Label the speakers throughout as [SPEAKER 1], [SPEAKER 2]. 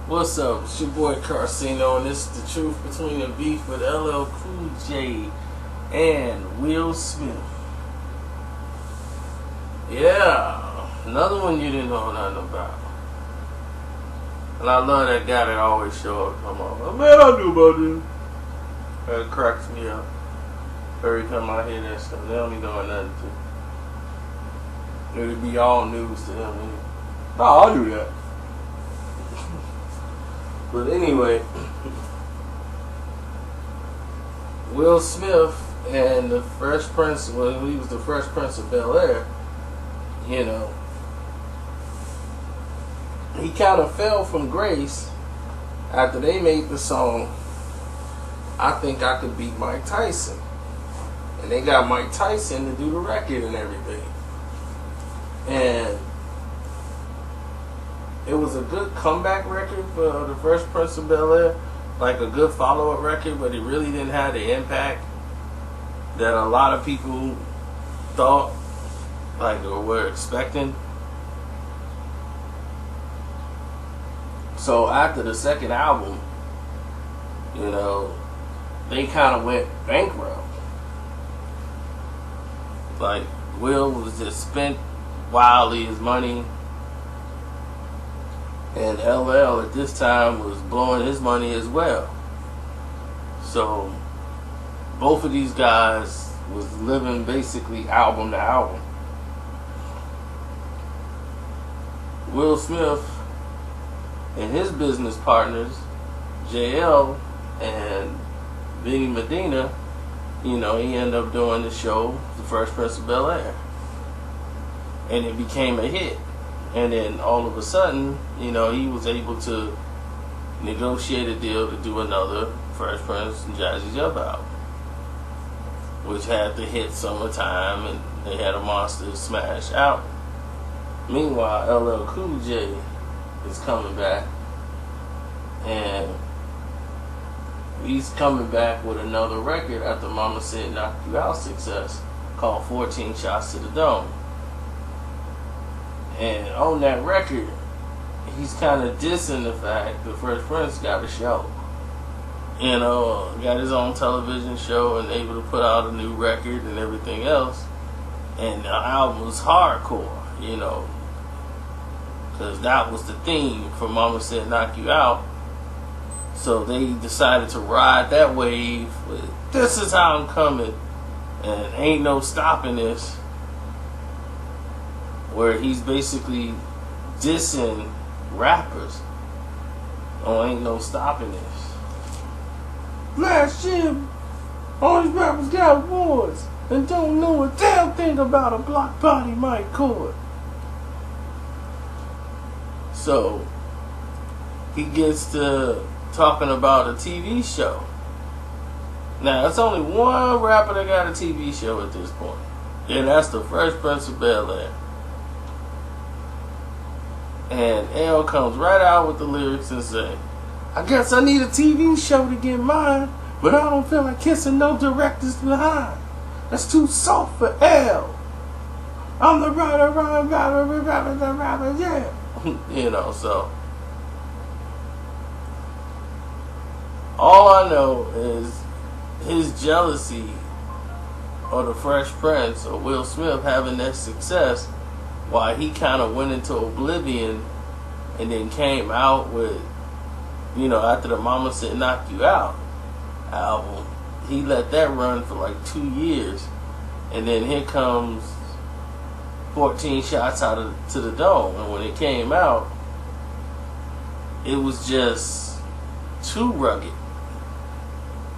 [SPEAKER 1] What's up? It's your boy Carcino, and this is the truth between the beef with LL Cool J and Will Smith. Yeah, another one you didn't know nothing about. And I love that guy that always show up, come on. Oh, man, I knew about this. That cracks me up. Every time I hear that stuff, they don't be doing nothing to it. It'd be all news to him. No, I knew that. But anyway, Will Smith and the Fresh Prince, when he was the Fresh Prince of Bel-Air, you know, he kind of fell from grace after they made the song, I Think I Could Beat Mike Tyson. And they got Mike Tyson to do the record and everything. And it was a good comeback record for the Fresh Prince of Bel-Air, like a good follow-up record, but it really didn't have the impact that a lot of people thought, like, or were expecting. So after the second album, you know, they kind of went bankrupt. Like, Will was just spent wildly his money. And LL at this time was blowing his money as well. So both of these guys was living basically album to album. Will Smith and his business partners, JL and Benny Medina, you know, he ended up doing the show, The Fresh Prince of Bel-Air. And it became a hit. And then all of a sudden, you know, he was able to negotiate a deal to do another Fresh Prince and Jazzy Jeff album, which had the hit Summertime, and they had a monster smash out. Meanwhile, LL Cool J is coming back, and he's coming back with another record after Mama Said Knock You Out success called 14 Shots to the Dome. And on that record, he's kind of dissing the fact that Fresh Prince got a show. You know, got his own television show and able to put out a new record and everything else. And the album was hardcore, you know, because that was the theme for Mama Said Knock You Out. So they decided to ride that wave with, this is how I'm coming, and ain't no stopping this. Where he's basically dissing rappers. Oh, ain't no stopping this. Last year, all these rappers got awards and don't know a damn thing about a block body mic cord. So, he gets to talking about a TV show. Now, it's only one rapper that got a TV show at this point. And that's the Fresh Prince of Bel-Air. And L comes right out with the lyrics and say, I guess I need a TV show to get mine, but I don't feel like kissing no directors behind. That's too soft for L. I'm the rapper, yeah. You know, so all I know is his jealousy of the Fresh Prince or Will Smith having that success, why he kind of went into oblivion and then came out with, you know, after the Mama Said Knock You Out album, he let that run for like 2 years. And then here comes 14 Shots to the Dome. And when it came out, it was just too rugged.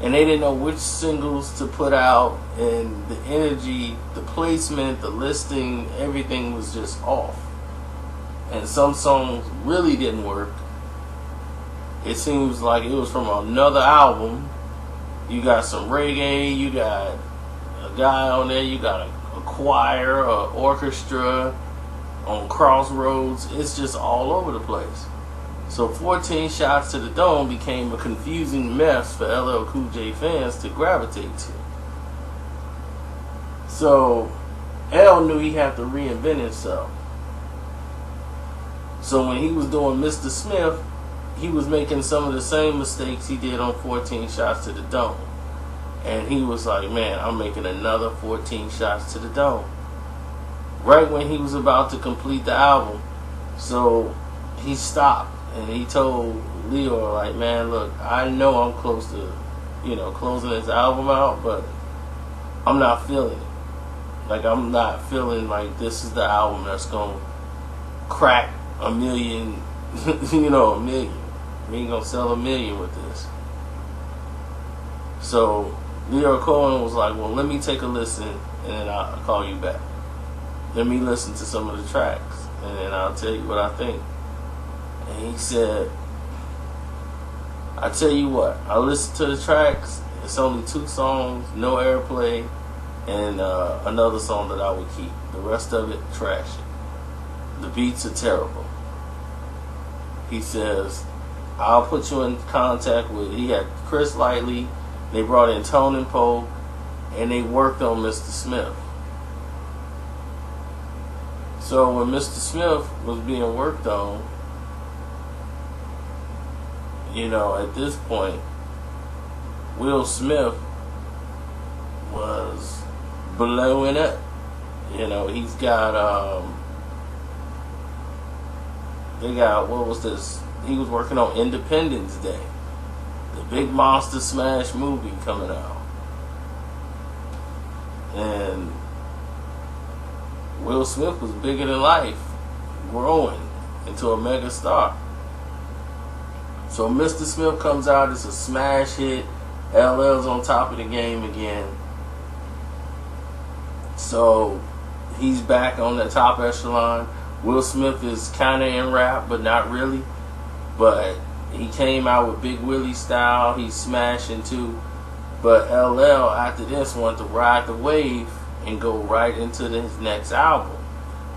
[SPEAKER 1] And they didn't know which singles to put out, and the energy, the placement, the listing, everything was just off. And some songs really didn't work. It seems like it was from another album. You got some reggae, you got a guy on there, you got a choir, an orchestra on Crossroads. It's just all over the place. So 14 Shots to the Dome became a confusing mess for LL Cool J fans to gravitate to. So L knew he had to reinvent himself. So when he was doing Mr. Smith, he was making some of the same mistakes he did on 14 Shots to the Dome. And he was like, man, I'm making another 14 Shots to the Dome. Right when he was about to complete the album. So he stopped and he told Lyor, like, man, look, I know I'm close to, closing this album out, but I'm not feeling it. Like, I'm not feeling like this is the album that's going to crack a million, a million. We ain't going to sell a million with this. So Lyor Cohen was like, well, let me take a listen and then I'll call you back. Let me listen to some of the tracks and then I'll tell you what I think. And he said, I tell you what, I listened to the tracks. It's only 2 songs, no airplay, and another song that I would keep. The rest of it, trash it. The beats are terrible. He says, I'll put you in contact with, he had Chris Lightley, they brought in Tone and Poe, and they worked on Mr. Smith. So when Mr. Smith was being worked on, at this point, Will Smith was blowing up. He's got, what was this? He was working on Independence Day, the big Monster Smash movie coming out. And Will Smith was bigger than life, growing into a mega star. So Mr. Smith comes out, it's a smash hit. LL's on top of the game again. So he's back on the top echelon. Will Smith is kind of in rap, but not really. But he came out with Big Willie style. He's smashing too. But LL, after this, wanted to ride the wave and go right into his next album.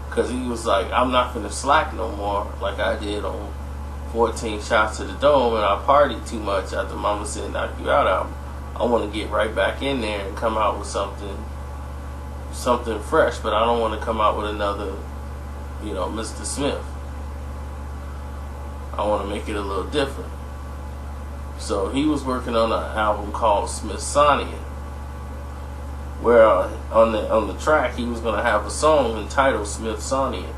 [SPEAKER 1] Because he was like, I'm not finna slack no more like I did on 14 Shots to the Dome, and I partied too much after Mama Said Knock You Out album. I want to get right back in there and come out with something fresh, but I don't want to come out with another, Mr. Smith. I want to make it a little different. So he was working on an album called Smithsonian, where on the track he was going to have a song entitled Smithsonian,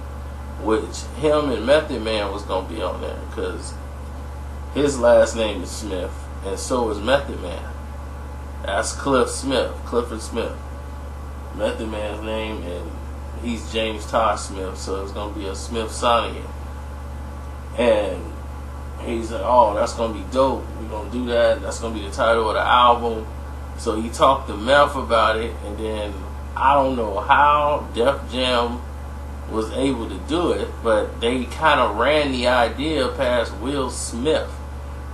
[SPEAKER 1] which him and Method Man was going to be on there because his last name is Smith and so is Method Man. That's Clifford Smith. Method Man's name, and he's James Todd Smith, so it's going to be a Smithsonian. And he's like, oh, that's going to be dope. We're going to do that. That's going to be the title of the album. So he talked to Meth about it, and then I don't know how Def Jam was able to do it, but they kind of ran the idea past Will Smith.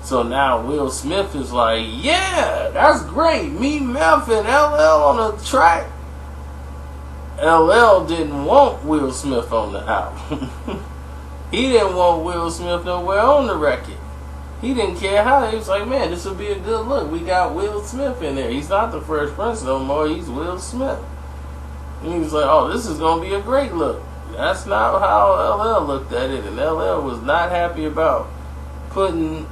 [SPEAKER 1] So now Will Smith is like, yeah, that's great. Me, Meth, and LL on the track. LL didn't want Will Smith on the album. He didn't want Will Smith nowhere on the record. He didn't care how. He was like, man, this would be a good look. We got Will Smith in there. He's not the Fresh Prince no more. He's Will Smith. And he was like, oh, this is going to be a great look. That's not how LL looked at it. And LL was not happy about putting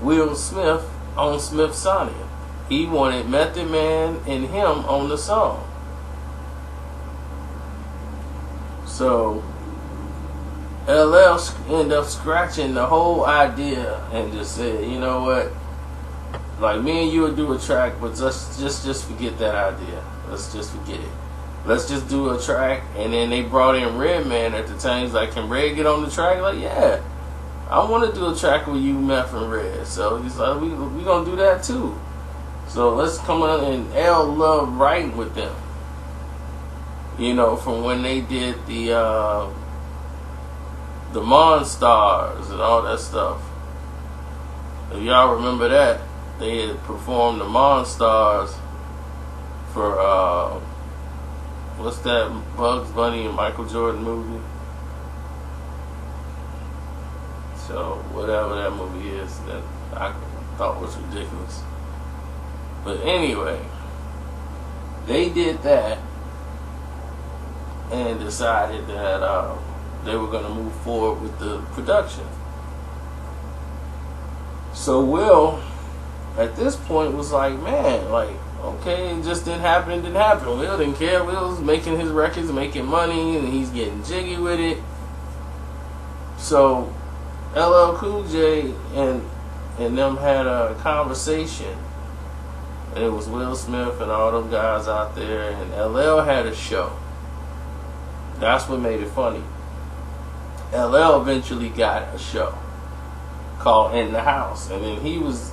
[SPEAKER 1] Will Smith on Smithsonian. He wanted Method Man and him on the song. So LL ended up scratching the whole idea and just said, you know what? Like, me and you would do a track, but just forget that idea. Let's just forget it. Let's just do a track. And then they brought in Redman at the time. He's like, can Red get on the track? Like, yeah. I want to do a track with you, Meth, and Red. So he's like, we going to do that too. So let's come on, and L loved writing with them. From when they did the Monstars and all that stuff. If y'all remember that, they had performed the Monstars for what's that Bugs Bunny and Michael Jordan movie? So whatever that movie is that I thought was ridiculous. But anyway, they did that and decided that they were going to move forward with the production. So Will, at this point, was like, man, like, okay, it just didn't happen, Will didn't care. Will was making his records, making money, and he's getting jiggy with it. So LL Cool J and them had a conversation, and it was Will Smith and all them guys out there, and LL had a show. That's what made it funny. LL eventually got a show called In the House, and then he was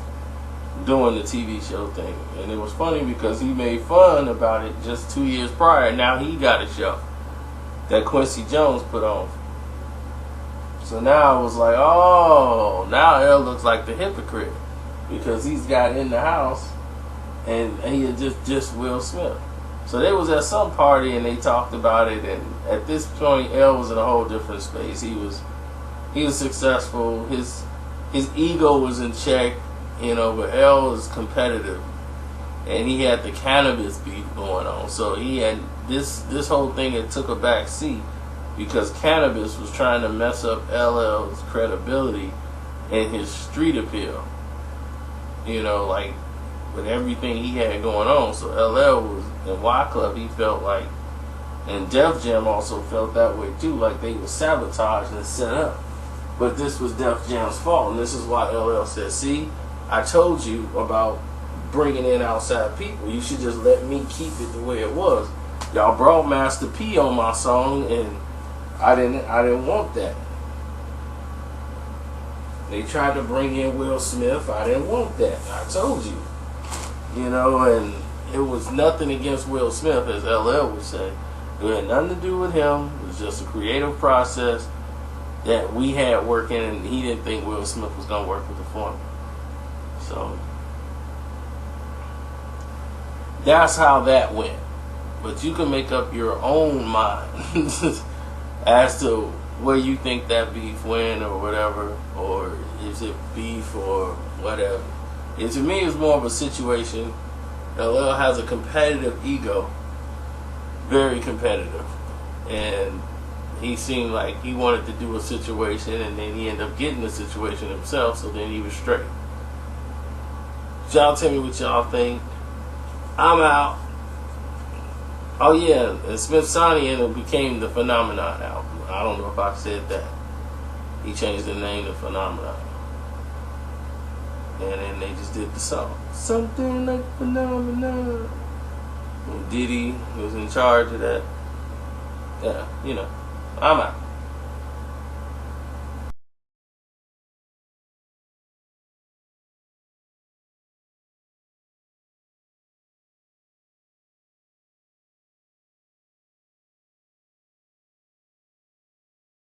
[SPEAKER 1] doing the TV show thing, and it was funny because he made fun about it just 2 years prior. Now he got a show that Quincy Jones put on. So now it was like, oh, now L looks like the hypocrite because he's got In the House, and he had just Will Smith. So they was at some party and they talked about it, and at this point L was in a whole different space. He was successful. His ego was in check, but L was competitive, and he had the cannabis beef going on. So he had this whole thing that took a back seat because cannabis was trying to mess up LL's credibility and his street appeal. Like with everything he had going on. So LL was in Y Club. He felt like, and Def Jam also felt that way too, like they were sabotaged and set up. But this was Def Jam's fault, and this is why LL said, "See, I told you about bringing in outside people. You should just let me keep it the way it was. Y'all brought Master P on my song, and I didn't want that. They tried to bring in Will Smith. I didn't want that. I told you, and it was nothing against Will Smith, as LL would say. It had nothing to do with him. It was just a creative process that we had working, and he didn't think Will Smith was going to work with the formula. So that's how that went. But you can make up your own mind as to where you think that beef went or whatever, or is it beef or whatever. And to me, it's more of a situation. LL has a competitive ego, very competitive, and he seemed like he wanted to do a situation, and then he ended up getting the situation himself, so then he was straight. Y'all tell me what y'all think. I'm out. Oh yeah, and Smithsonian became the Phenomenon album. I don't know if I said that. He changed the name to Phenomenon. And then they just did the song. Something like Phenomenon. And Diddy was in charge of that. Yeah, I'm out.